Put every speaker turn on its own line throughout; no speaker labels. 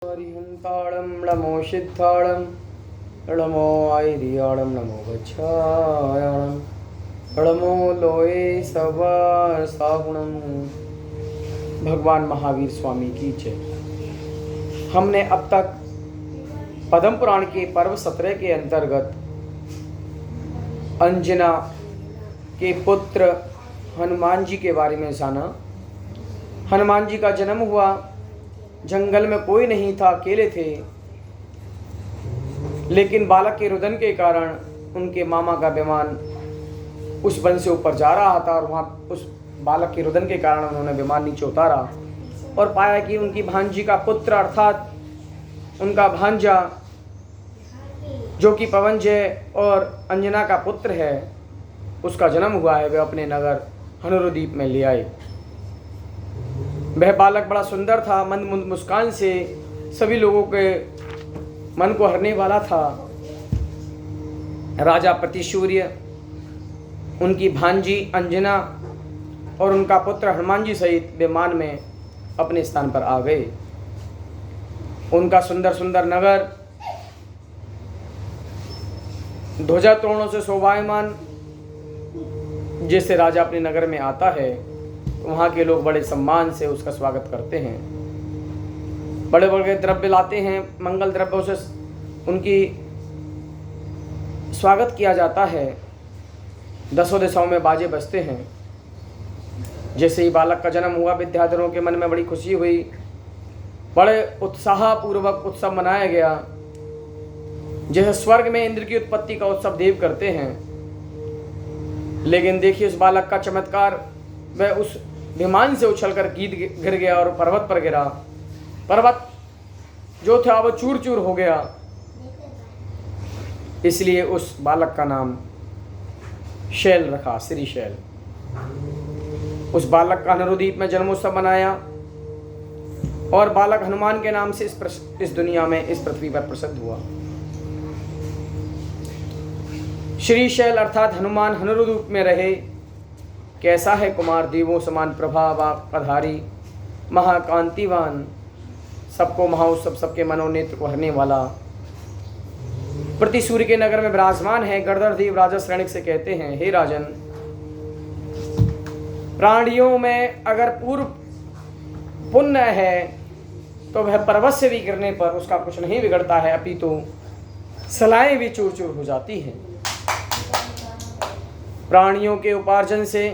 हरिहंताणं नमो सिद्धाणं नमो आयर्याणं नमो गच्छायाणं नमो लोये सवासागुणं। भगवान महावीर स्वामी की जय। हमने अब तक पद्म पुराण के पर्व 17 के अंतर्गत अंजना के पुत्र हनुमान जी के बारे में जाना। हनुमान जी का जन्म हुआ, जंगल में कोई नहीं था, अकेले थे, लेकिन बालक के रुदन के कारण उनके मामा का विमान उस वन से ऊपर जा रहा था और वहाँ उस बालक के रुदन के कारण उन्होंने विमान नीचे उतारा और पाया कि उनकी भांजी का पुत्र अर्थात उनका भांजा जो कि पवनजय और अंजना का पुत्र है, उसका जन्म हुआ है। वे अपने नगर हनुरुद्वीप में ले आए। वह बालक बड़ा सुंदर था, मंद मंद मुस्कान से सभी लोगों के मन को हरने वाला था। राजा प्रतिशूर्य, उनकी भांजी अंजना और उनका पुत्र हनुमान जी सहित विमान में अपने स्थान पर आ गए। उनका सुंदर सुंदर नगर ध्वजा तोरणों से शोभायमान, जिससे राजा अपने नगर में आता है वहाँ के लोग बड़े सम्मान से उसका स्वागत करते हैं। बड़े बड़े द्रव्य लाते हैं, मंगल द्रव्यों से उनकी स्वागत किया जाता है। दसों दिशाओं में बाजे बजते हैं। जैसे ही बालक का जन्म हुआ, विद्याधरों के मन में बड़ी खुशी हुई, बड़े उत्साहपूर्वक उत्सव मनाया गया। जैसे स्वर्ग में इंद्र की उत्पत्ति का उत्सव देव करते हैं। लेकिन देखिए उस बालक का चमत्कार, वह उस विमान से उछलकर गिर गया और पर्वत पर गिरा। पर्वत जो था वो चूर चूर हो गया। इसलिए उस बालक का नाम शैल रखा, श्री शैल। उस बालक का हनुरुद्वीप में जन्मोत्सव मनाया और बालक हनुमान के नाम से इस दुनिया में, इस पृथ्वी पर प्रसिद्ध हुआ। श्री शैल अर्थात हनुमान हनुरुद्वीप में रहे। कैसा है कुमार देवों समान प्रभावाधारी, महाकांतिवान, सबको महाउत्सव, सबके मनोनेत्र को हरने वाला, प्रतिसूर्य के नगर में विराजमान है। गणधर देव राजा श्रेणिक से कहते हैं, हे राजन, प्राणियों में अगर पूर्व पुण्य है तो वह पर्वत से भी गिरने पर उसका कुछ नहीं बिगड़ता है, अपितु सलाएं भी चूर चूर हो जाती हैं। प्राणियों के उपार्जन से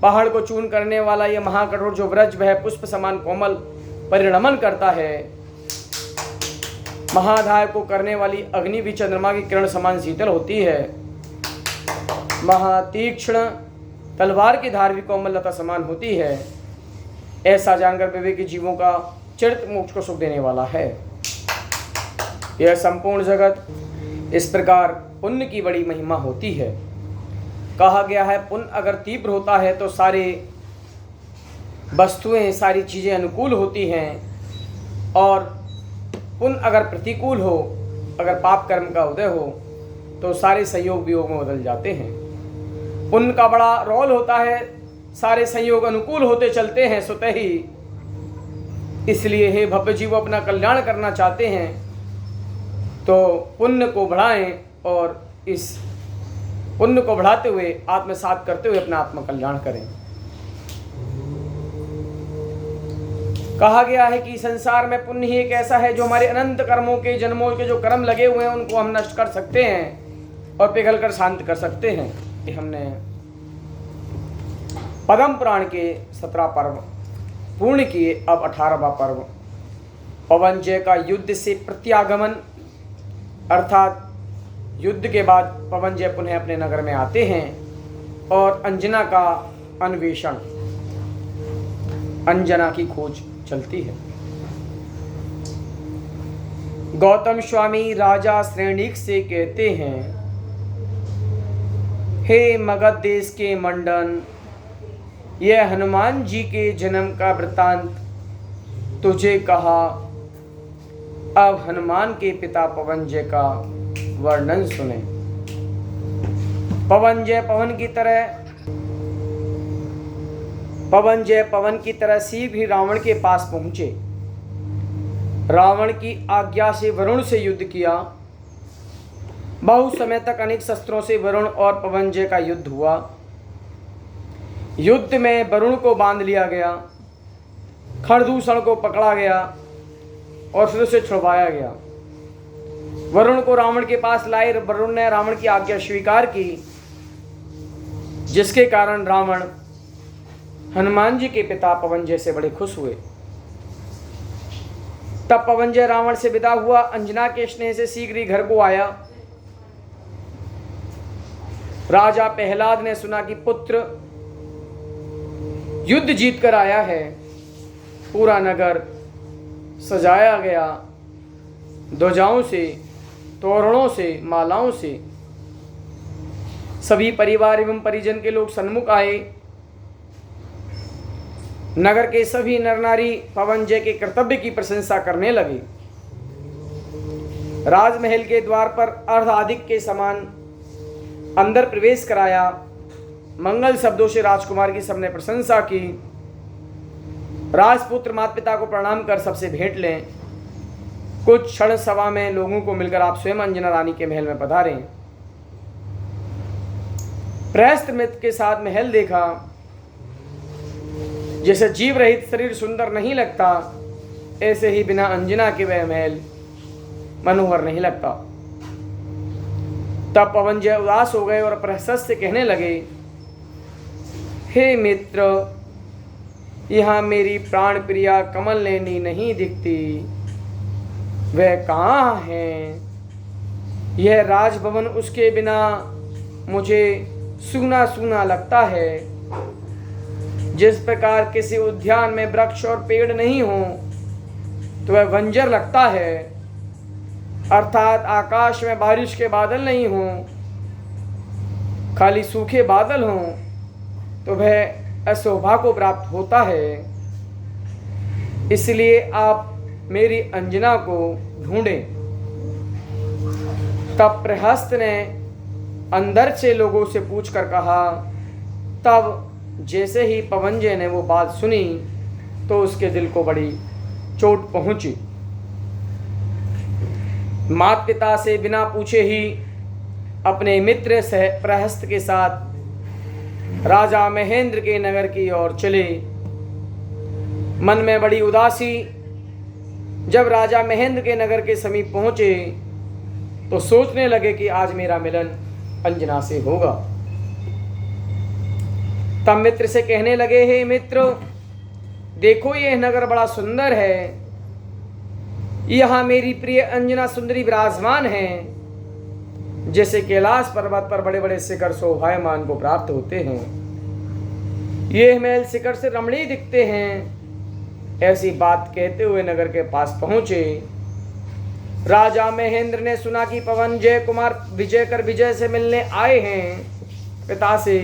पहाड़ को चूर्ण करने वाला यह महाकठोर जो व्रज वह पुष्प समान कोमल परिणमन करता है। महाधाय को करने वाली अग्नि भी चंद्रमा की किरण समान शीतल होती है। महातीक्ष्ण तलवार की धार भी कोमल लता समान होती है। ऐसा जानकर विवेकी जीवों का चरित्र मोक्ष को सुख देने वाला है। यह संपूर्ण जगत इस प्रकार पुण्य की बड़ी महिमा होती है। कहा गया है, पुण्य अगर तीव्र होता है तो सारे वस्तुएं, सारी चीज़ें अनुकूल होती हैं, और पुण्य अगर प्रतिकूल हो, अगर पाप कर्म का उदय हो तो सारे संयोग वियोग में बदल जाते हैं। पुण्य का बड़ा रोल होता है, सारे संयोग अनुकूल होते चलते हैं स्वतः ही। इसलिए हे भव्य जीव, अपना कल्याण करना चाहते हैं तो पुण्य को बढ़ाएं और इस पुण्य को बढ़ाते हुए, आत्मसात करते हुए अपना आत्म कल्याण करें। कहा गया है कि संसार में पुण्य ही एक ऐसा है जो हमारे अनंत कर्मों के, जन्मों के जो कर्म लगे हुए हैं उनको हम नष्ट कर सकते हैं और पिघल कर शांत कर सकते हैं। हमने पद्म पुराण के 17 पर्व पूर्ण किए। अब 18वां पर्व पवनजय का युद्ध से प्रत्यागमन, अर्थात युद्ध के बाद पवनजय पुनः अपने नगर में आते हैं और अंजना का अन्वेषण, अंजना की खोज चलती है। गौतम स्वामी राजा श्रेणिक से कहते हैं, हे मगध देश के मंडन, यह हनुमान जी के जन्म का वृतांत तुझे कहा। अब हनुमान के पिता पवनजय का वर्णन सुने। पवनजय पवन की तरह शीघ्र ही रावण के पास पहुंचे। रावण की आज्ञा से वरुण से युद्ध किया। बहुत समय तक अनेक शस्त्रों से वरुण और पवनजय का युद्ध हुआ। युद्ध में वरुण को बांध लिया गया, खरदूषण को पकड़ा गया और फिर उसे छुड़वाया गया। वरुण को रावण के पास लाए। वरुण ने रावण की आज्ञा स्वीकार की, जिसके कारण रावण हनुमान जी के पिता पवनजय से बड़े खुश हुए। तब पवनजय रावण से विदा हुआ। अंजना के स्नेह से शीघ्र ही घर को आया। राजा प्रहलाद ने सुना कि पुत्र युद्ध जीत कर आया है। पूरा नगर सजाया गया, ध्वजाओं से, तोरणों से, मालाओं से। सभी परिवार एवं परिजन के लोग सन्मुख आए। नगर के सभी नर नारी पवनजय के कर्तव्य की प्रशंसा करने लगे। राजमहल के द्वार पर अर्धाधिक के समान अंदर प्रवेश कराया। मंगल शब्दों से राजकुमार की सबने प्रशंसा की। राजपुत्र माता पिता को प्रणाम कर सबसे भेंट लें। कुछ क्षण सभा में लोगों को मिलकर आप स्वयं अंजना रानी के महल में पधारें। प्रहस्त मित्र के साथ महल देखा। जैसे जीव रहित शरीर सुंदर नहीं लगता, ऐसे ही बिना अंजना के वह महल मनोहर नहीं लगता। तब पवनजय उदास हो गए और प्रहस्त से कहने लगे, हे मित्र, यहाँ मेरी प्राण प्रिया कमल नैनी नहीं दिखती। वह कहाँ है? यह राजभवन, उसके बिना मुझे सूना सूना लगता है। जिस प्रकार किसी उद्यान में वृक्ष और पेड़ नहीं हो तो वह बंजर लगता है, अर्थात आकाश में बारिश के बादल नहीं हो, खाली सूखे बादल हों तो वह अशोभा को प्राप्त होता है। इसलिए आप मेरी अंजना को ढूंढें। तब प्रहस्त ने अंदर से लोगों से पूछकर कहा। तब जैसे ही पवनजय ने वो बात सुनी तो उसके दिल को बड़ी चोट पहुंची। माता पिता से बिना पूछे ही अपने मित्र से प्रहस्त के साथ राजा महेंद्र के नगर की ओर चले। मन में बड़ी उदासी। जब राजा महेंद्र के नगर के समीप पहुंचे तो सोचने लगे कि आज मेरा मिलन अंजना से होगा। तब मित्र से कहने लगे, हे मित्र, देखो यह नगर बड़ा सुंदर है। यहाँ मेरी प्रिय अंजना सुंदरी विराजमान है। जैसे कैलाश पर्वत पर बड़े बड़े शिखर शोभायमान को प्राप्त होते हैं, ये महल शिखर से रमणीय दिखते हैं। ऐसी बात कहते हुए नगर के पास पहुंचे। राजा महेंद्र ने सुना कि पवनजय कुमार विजय कर विजय से मिलने आए हैं पिता से,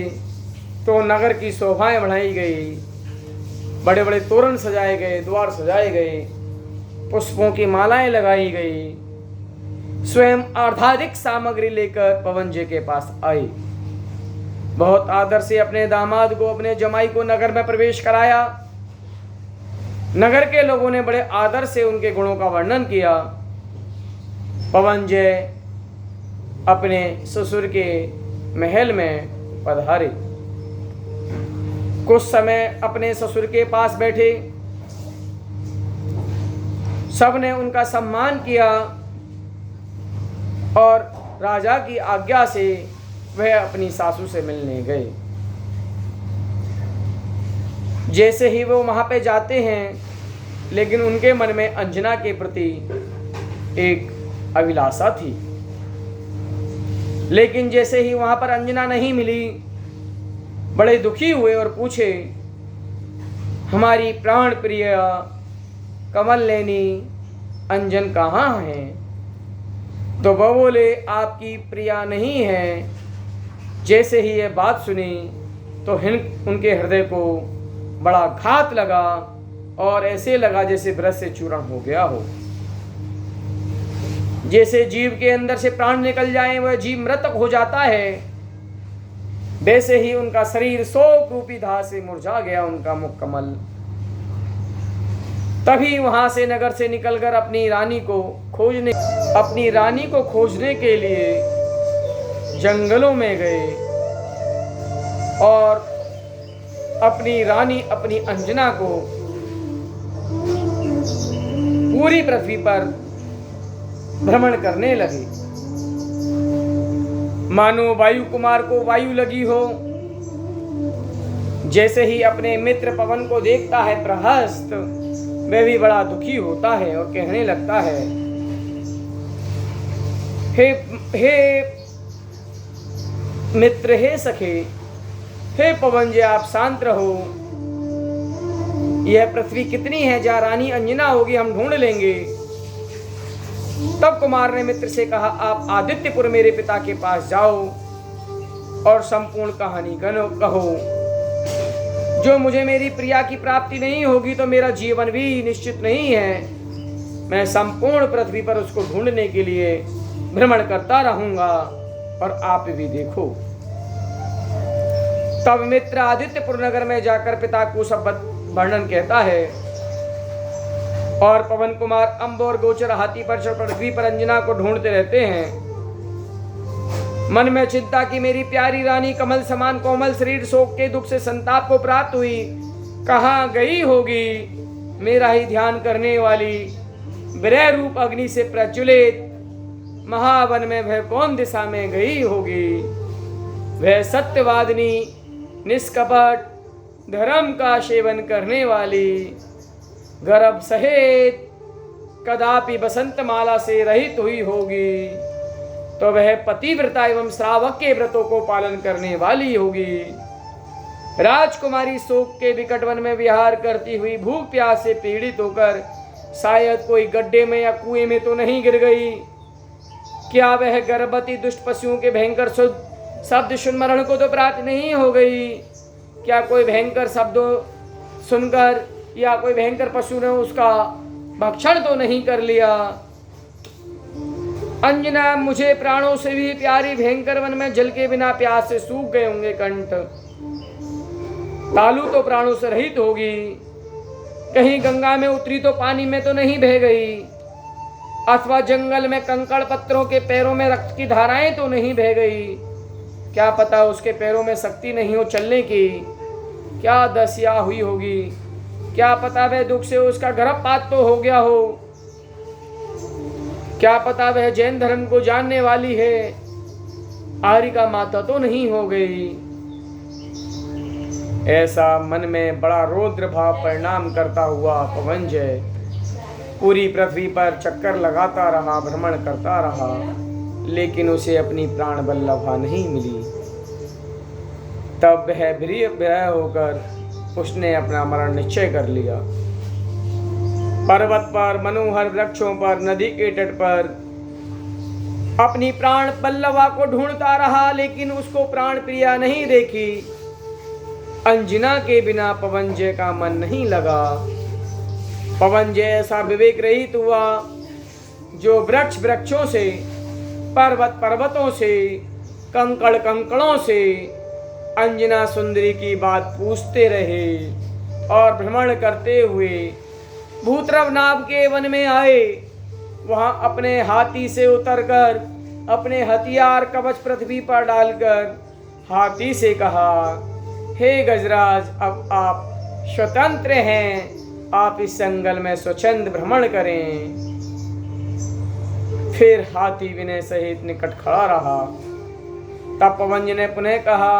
तो नगर की शोभाएं बढ़ाई गई। बड़े बड़े तोरण सजाए गए, द्वार सजाए गए, पुष्पों की मालाएं लगाई गई। स्वयं अर्धाधिक सामग्री लेकर पवनजय के पास आई। बहुत आदर से अपने दामाद को, अपने जमाई को नगर में प्रवेश कराया। नगर के लोगों ने बड़े आदर से उनके गुणों का वर्णन किया। पवनजय अपने ससुर के महल में पधारे। कुछ समय अपने ससुर के पास बैठे। सबने उनका सम्मान किया और राजा की आज्ञा से वह अपनी सासू से मिलने गए। जैसे ही वो वहां पे जाते हैं, लेकिन उनके मन में अंजना के प्रति एक अभिलाषा थी। लेकिन जैसे ही वहां पर अंजना नहीं मिली, बड़े दुखी हुए और पूछे, हमारी प्राण प्रिय कमल नैनी अंजन कहाँ है? तो वह बोले, आपकी प्रिया नहीं है। जैसे ही ये बात सुनी तो उनके हृदय को बड़ा घात लगा और ऐसे लगा जैसे ब्रश से चूर्ण हो गया हो। जैसे जीव के अंदर से प्राण निकल जाए, वह जीव मृतक हो जाता है, वैसे ही उनका शरीर शोक रूपी धार से मुरझा गया, उनका मुख कमल। तभी वहां से नगर से निकलकर अपनी रानी को खोजने के लिए जंगलों में गए और अपनी रानी अपनी अंजना को पूरी पृथ्वी पर भ्रमण करने लगे। मानो वायु कुमार को वायु लगी हो। जैसे ही अपने मित्र पवन को देखता है प्रहस्त, वह भी बड़ा दुखी होता है और कहने लगता है, हे मित्र, हे सखे, हे पवन जी, आप शांत रहो। यह पृथ्वी कितनी है जहाँ रानी अंजना होगी, हम ढूंढ लेंगे। तब कुमार ने मित्र से कहा, आप आदित्यपुर मेरे पिता के पास जाओ और संपूर्ण कहानी कहो। जो मुझे मेरी प्रिया की प्राप्ति नहीं होगी तो मेरा जीवन भी निश्चित नहीं है। मैं संपूर्ण पृथ्वी पर उसको ढूंढने के लिए भ्रमण करता रहूंगा और आप भी देखो। तब मित्र आदित्यपुर नगर में जाकर पिता को सब वर्णन कहता है और पवन कुमार अम्ब और गोचर हाथी पर पृथ्वी पर अंजना को ढूंढते रहते हैं। मन में चिंता की मेरी प्यारी रानी कमल समान कोमल शरीर शोक के दुख से संताप को प्राप्त हुई, कहाँ गई होगी। मेरा ही ध्यान करने वाली विरह रूप अग्नि से प्रज्वलित महावन में वह कौन दिशा में गई होगी। वह सत्यवादिनी, निष्कपट, धर्म का सेवन करने वाली, गर्भ सहित कदापि बसंत माला से रहित हुई होगी। तो वह पतिव्रता एवं श्रावक के व्रतों को पालन करने वाली होगी। राजकुमारी शोक के विकट वन में विहार करती हुई भूख प्यास से पीड़ित होकर शायद कोई गड्ढे में या कुएं में तो नहीं गिर गई। क्या वह गर्भवती दुष्ट पशुओं के भयंकर शब्द सुन मरण को तो प्राप्त नहीं हो गई। क्या कोई भयंकर शब्दों सुनकर या कोई भयंकर पशु ने उसका भक्षण तो नहीं कर लिया। अंजना, मुझे प्राणों से भी प्यारी भयंकर वन में जल के बिना प्यास से सूख गए होंगे कंठ। तालू तो प्राणों से रहित होगी। कहीं गंगा में उतरी तो पानी में तो नहीं बह गई, अथवा जंगल में कंकड़ पत्थरों के पैरों में रक्त की धाराएं तो नहीं बह गई। क्या पता उसके पैरों में शक्ति नहीं हो चलने की, क्या दशा हुई होगी। क्या पता वह दुख से उसका गर्भपात तो हो गया हो। क्या पता वह जैन धर्म को जानने वाली है, आर्य का माता तो नहीं हो गई। ऐसा मन में बड़ा रौद्र भाव परिणाम करता हुआ पवनजय पूरी पृथ्वी पर चक्कर लगाता रहा, भ्रमण करता रहा, लेकिन उसे अपनी प्राण बल्लभा नहीं मिली। तब वह विरह होकर उसने अपना मरण निश्चय कर लिया। पर्वत पर, मनोहर वृक्षों पर, नदी के तट पर अपनी प्राण पल्लवा को ढूंढता रहा, लेकिन उसको प्राण प्रिया नहीं देखी। अंजना के बिना पवनजय का मन नहीं लगा। पवनजय ऐसा विवेक रहित हुआ जो वृक्ष वृक्षों से, पर्वत पर्वतों से, कंकड़ कंकड़ों से अंजना सुंदरी की बात पूछते रहे और भ्रमण करते हुए भूतरव नाव के वन में आए। वहां अपने हाथी से उतरकर अपने हथियार कवच पृथ्वी पर डालकर हाथी से कहा, हे गजराज, अब आप स्वतंत्र हैं, आप इस जंगल में स्वच्छंद भ्रमण करें। फिर हाथी विनय सहित निकट खड़ा रहा। तब पवनजय ने पुनः कहा,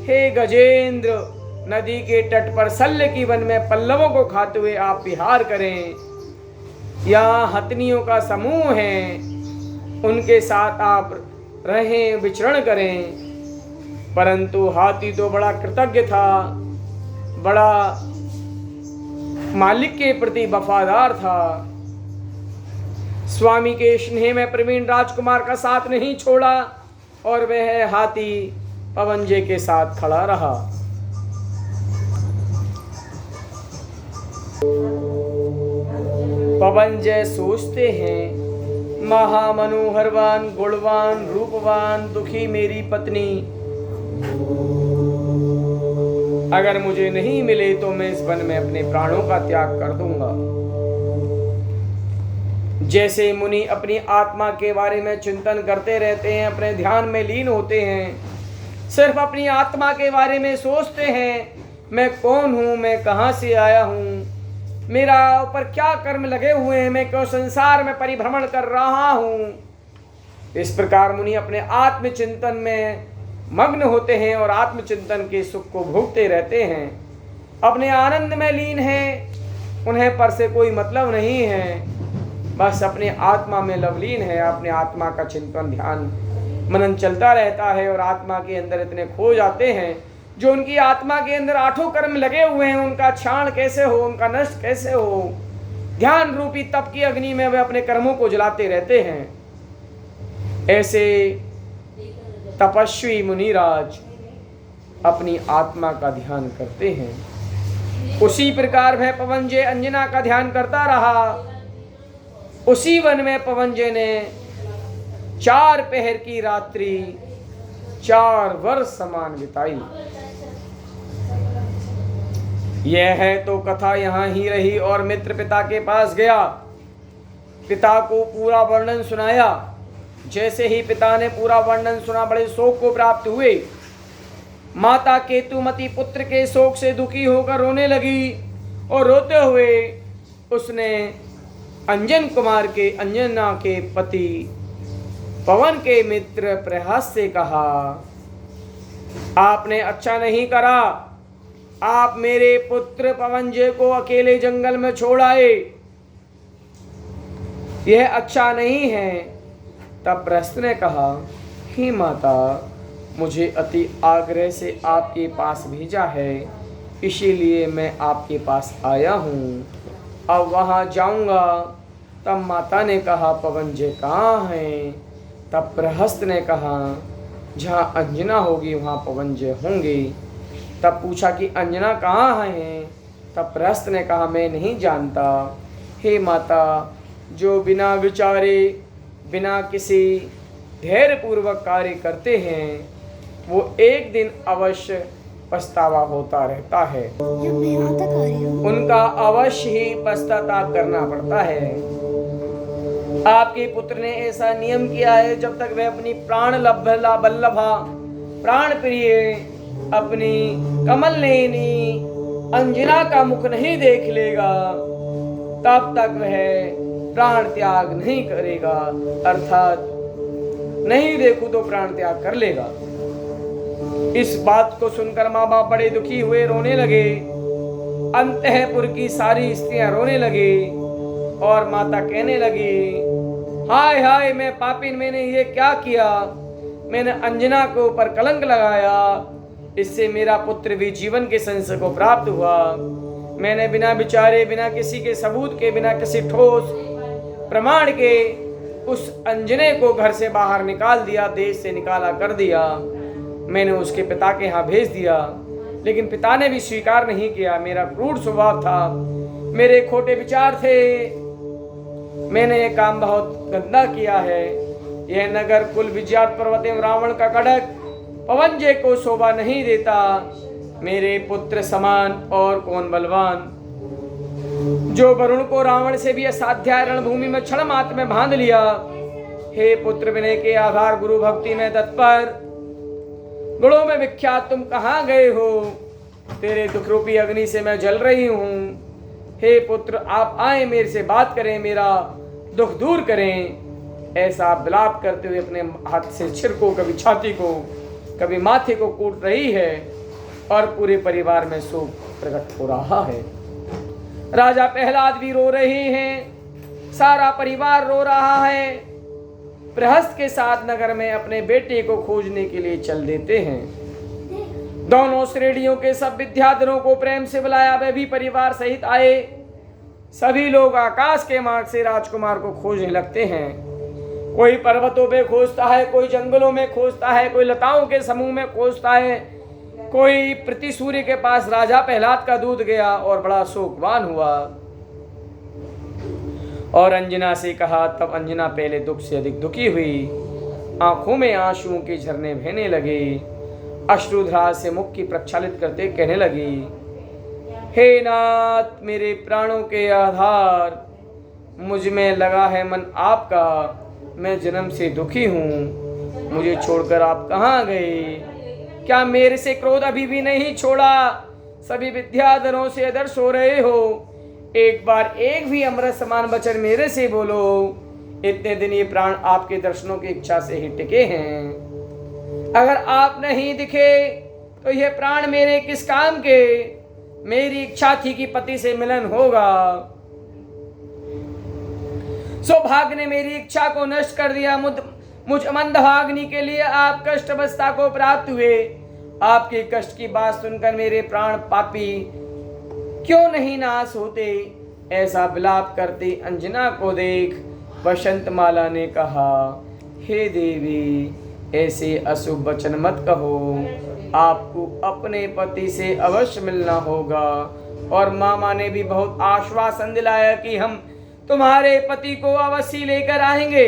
हे गजेंद्र, नदी के तट पर शल्य की वन में पल्लवों को खाते हुए आप विहार करें। यहाँ हथनियों का समूह है, उनके साथ आप रहें, विचरण करें। परंतु हाथी तो बड़ा कृतज्ञ था, बड़ा मालिक के प्रति वफादार था। स्वामी के स्नेह में प्रवीण राजकुमार का साथ नहीं छोड़ा और वह हाथी पवनजय के साथ खड़ा रहा। पवनजय सोचते हैं, महामनोहरवान, गुणवान, रूपवान, दुखी मेरी पत्नी अगर मुझे नहीं मिले तो मैं इस वन में अपने प्राणों का त्याग कर दूंगा। जैसे मुनि अपनी आत्मा के बारे में चिंतन करते रहते हैं, अपने ध्यान में लीन होते हैं, सिर्फ अपनी आत्मा के बारे में सोचते हैं, मैं कौन हूँ, मैं कहाँ से आया हूँ, मेरा ऊपर क्या कर्म लगे हुए हैं, मैं क्यों संसार में परिभ्रमण कर रहा हूँ। इस प्रकार मुनि अपने आत्मचिंतन में मग्न होते हैं और आत्मचिंतन के सुख को भोगते रहते हैं, अपने आनंद में लीन हैं, उन्हें पर से कोई मतलब नहीं है, बस अपने आत्मा में लवलीन है। अपने आत्मा का चिंतन ध्यान मनन चलता रहता है और आत्मा के अंदर इतने खो जाते हैं, जो उनकी आत्मा के अंदर आठों कर्म लगे हुए हैं, उनका क्षाण कैसे हो, उनका नष्ट कैसे हो। ध्यान रूपी तप की अग्नि में वे अपने कर्मों को जलाते रहते हैं। ऐसे तपस्वी मुनिराज अपनी आत्मा का ध्यान करते हैं। उसी प्रकार वह पवनजय अंजना का ध्यान करता रहा। उसी वन में पवनजय ने 4 पहर की रात्रि 4 वर्ष समान बिताई। यह है तो कथा यहाँ ही रही और मित्र पिता के पास गया, पिता को पूरा वर्णन सुनाया। जैसे ही पिता ने पूरा वर्णन सुना, बड़े शोक को प्राप्त हुए। माता केतुमती पुत्र के शोक से दुखी होकर रोने लगी और रोते हुए उसने अंजन कुमार के, अंजना के पति पवन के मित्र प्रहस्त से कहा, आपने अच्छा नहीं करा, आप मेरे पुत्र पवनजय को अकेले जंगल में छोड़ आए, यह अच्छा नहीं है। तब प्रहस्त ने कहा, हे माता, मुझे अति आग्रह से आपके पास भेजा है, इसीलिए मैं आपके पास आया हूँ, अब वहाँ जाऊँगा। तब माता ने कहा, पवनजय कहाँ हैं? तब प्रहस्त ने कहा, जहाँ अंजना होगी वहाँ पवनजय होंगे। तब पूछा कि अंजना कहाँ हैं? तब प्रहस्त ने कहा, मैं नहीं जानता। हे माता, जो बिना विचारे, बिना किसी धैर्यपूर्वक कार्य करते हैं, वो एक दिन अवश्य पछतावा होता रहता है, उनका अवश्य ही पश्चाताप करना पड़ता है। आपके पुत्र ने ऐसा नियम किया है, जब तक वह अपनी प्राण बल्लभा, प्राण प्रिय, अपनी कमल नयनी अंजना का मुख नहीं देख लेगा, तब तक वह प्राण त्याग नहीं करेगा, अर्थात नहीं देखूं तो प्राण त्याग कर लेगा। इस बात को सुनकर माँ बाप बड़े दुखी हुए, रोने लगे। अंतःपुर की सारी स्त्रियां रोने लगी और माता कहने लगी, हाय हाय, मैं पापिन, मैंने ये क्या किया, मैंने अंजना के ऊपर कलंक लगाया, इससे मेरा पुत्र भी जीवन के संशय को प्राप्त हुआ। मैंने बिना विचारे, बिना किसी के सबूत के, बिना किसी ठोस प्रमाण के उस अंजने को घर से बाहर निकाल दिया, देश से निकाला कर दिया। मैंने उसके पिता के यहाँ भेज दिया, लेकिन पिता ने भी स्वीकार नहीं किया। मेरा क्रूर स्वभाव था, मेरे खोटे विचार थे, मैंने ये काम बहुत गंदा किया है। यह नगर कुल विजयात पर्वत एवं रावण का कड़क पवनजय को शोभा नहीं देता। मेरे पुत्र समान और कौन बलवान, जो वरुण को रावण से भी असाध्य रणभूमि में क्षण मात्र में बांध लिया। हे पुत्र विनय के आधार, गुरु भक्ति में तत्पर, गुणों में विख्यात, तुम कहाँ गए हो? तेरे दुख रूपी अग्नि से मैं जल रही हूँ। हे पुत्र, आप आए, मेरे से बात करें, मेरा दुख दूर करें। ऐसा विलाप करते हुए अपने हाथ से सिर को, कभी छाती को, कभी माथे को कूट रही है और पूरे परिवार में शोक प्रकट हो रहा है। राजा प्रहलाद भी रो रहे हैं, सारा परिवार रो रहा है। प्रहस्त के साथ नगर में अपने बेटे को खोजने के लिए चल देते हैं। दोनों श्रेणियों के सब विद्याधरों को प्रेम से बुलाया, वे भी परिवार सहित आए। सभी लोग आकाश के मार्ग से राजकुमार को खोजने लगते हैं। कोई पर्वतों पे खोजता है, कोई जंगलों में खोजता है, कोई लताओं के समूह में खोजता है, कोई प्रति सूर्य के पास। राजा प्रहलाद का दूध गया और बड़ा शोकवान हुआ और अंजना से कहा। तब अंजना पहले दुख से अधिक दुखी हुई, आंखों में आंसुओं के झरने बहने लगे। अश्रुधारा से मुख की प्रक्षालित करते कहने लगी, हे नाथ, मेरे प्राणों के आधार, मुझ में लगा है मन आपका, मैं जन्म से दुखी हूँ। मुझे छोड़कर आप कहाँ गए? क्या मेरे से क्रोध अभी भी नहीं छोड़ा? सभी विद्याधरों से आदर्श हो रहे हो। एक बार एक भी अमृत समान वचन मेरे से बोलो। इतने दिन ये प्राण आपके दर्शनों की इच्छा से ही टिके हैं। अगर आप नहीं दिखे तो ये प्राण मेरे किस काम के? मेरी इच्छा थी कि पति से मिलन होगा, सौभाग्य ने मेरी इच्छा को नष्ट कर दिया। मुझ मंदभाग्नि के लिए आप कष्ट अवस्था को प्राप्त हुए। आपके कष्ट की बात सुनकर मेरे प्राण पापी क्यों नहीं नाश होते? ऐसा विलाप करती अंजना को देख वसंतमाला ने कहा, हे देवी, ऐसे अशुभ वचन मत कहो। आपको अपने पति से अवश्य मिलना होगा। और मामा ने भी बहुत आश्वासन दिलाया कि हम तुम्हारे पति को अवश्य लेकर आएंगे।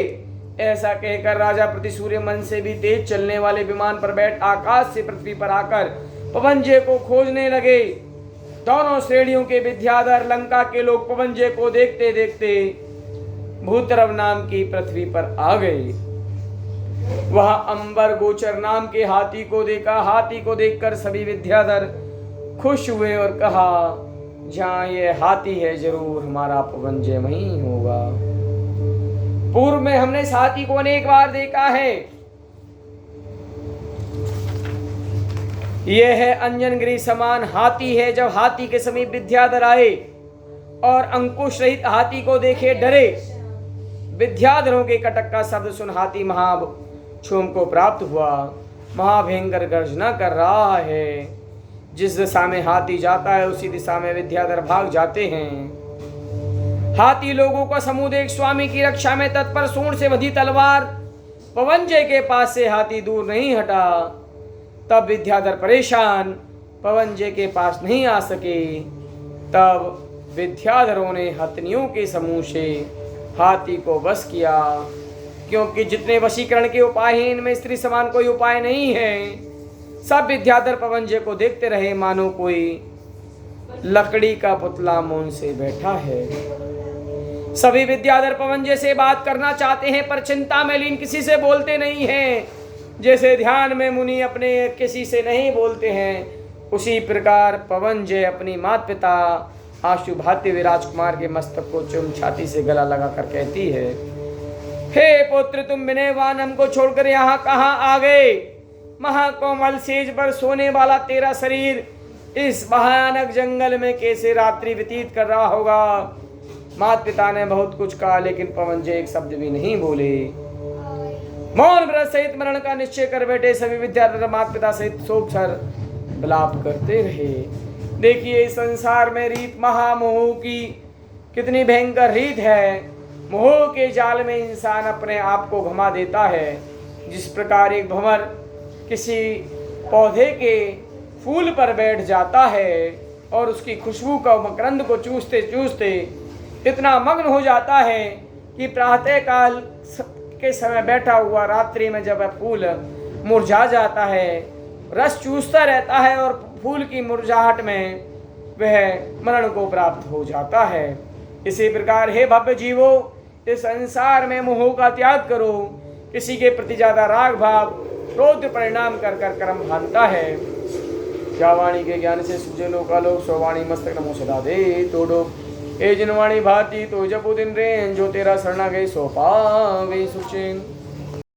ऐसा कहकर राजा प्रतिसूर्य मन से भी तेज चलने वाले विमान पर बैठ आकाश से पृथ्वी पर आकर पवनजय को खोजने लगे। दोनों श्रेणियों के विद्याधर लंका के लोग पवनजय को देखते देखते भूतरव नाम की पृथ्वी पर आ गए। वहां अंबर गोचर नाम के हाथी को देखा। हाथी को देखकर सभी विद्याधर खुश हुए और कहा, जहां ये हाथी है जरूर हमारा पवनजय वहीं होगा। पूर्व में हमने इस हाथी को अनेक बार देखा है। यह है अंजनगिरी समान हाथी है। जब हाथी के समीप विद्याधर आए और अंकुश रहित हाथी को देखे डरे। विद्याधरों के कटक का शब्द सुन हाथी महाक्षोभ को प्राप्त हुआ। महाभयंकर गर्जना कर रहा है। जिस दिशा में हाथी जाता है उसी दिशा में विद्याधर भाग जाते हैं। हाथी लोगों का समूह देख स्वामी की रक्षा में तत्पर सूंड से बंधी तलवार पवनजय के पास से हाथी दूर नहीं हटा। तब विद्याधर परेशान पवनजय के पास नहीं आ सके। तब विद्याधरों ने हथनियों के समूह से हाथी को वश किया, क्योंकि जितने वशीकरण के उपाय हैं इनमें स्त्री समान कोई उपाय नहीं है। सब विद्याधर पवनजय को देखते रहे मानो कोई लकड़ी का पुतला मौन से बैठा है। सभी विद्याधर पवनजय से बात करना चाहते हैं पर चिंता में लीन किसी से बोलते नहीं हैं। जैसे ध्यान में मुनि अपने किसी से नहीं बोलते हैं, उसी प्रकार पवनजय अपनी माता पिता आंसू बहाते हुए राजकुमार के मस्तक को चुम छाती से गला लगाकर कहती है, हे पुत्र, तुम विनयवान हमको छोड़कर यहाँ कहाँ आ गए? महाकोमल सेज पर सोने वाला तेरा शरीर इस भयानक जंगल में कैसे रात्रि व्यतीत कर रहा होगा? माता पिता ने बहुत कुछ कहा लेकिन पवनजय एक शब्द भी नहीं बोले। मौन व्रत सहित मरण का निश्चय कर बैठे सभी विद्याधर माता पिता सहित शोक सर विलाप करते रहे। देखिए, संसार में रीत महामोह की कितनी भयंकर रीत है। मोह के जाल में इंसान अपने आप को घुमा देता है। जिस प्रकार एक भंवर किसी पौधे के फूल पर बैठ जाता है और उसकी खुशबू का मकरंद को चूसते चूसते इतना मग्न हो जाता है कि प्रातः काल के समय बैठा हुआ रात्रि में जब वह फूल मुरझा जाता है, रस चूसता रहता है और फूल की मुरझाहट में वह मरण को प्राप्त हो जाता है। इसी प्रकार हे भव्य जीवो, इस संसार में मोह का त्याग करो। किसी के प्रति ज्यादा राग भाव क्रोध परिणाम कर कर कर्म भानता है। क्या वाणी के ज्ञान से सूझे लोकालोक, स्ववाणी मस्तक नमो सदा दे तोड़ो। ए जिनवाणी भाती तो जपो दिन रे, जो तेरा शरणा गए सो पा गई सुचैन।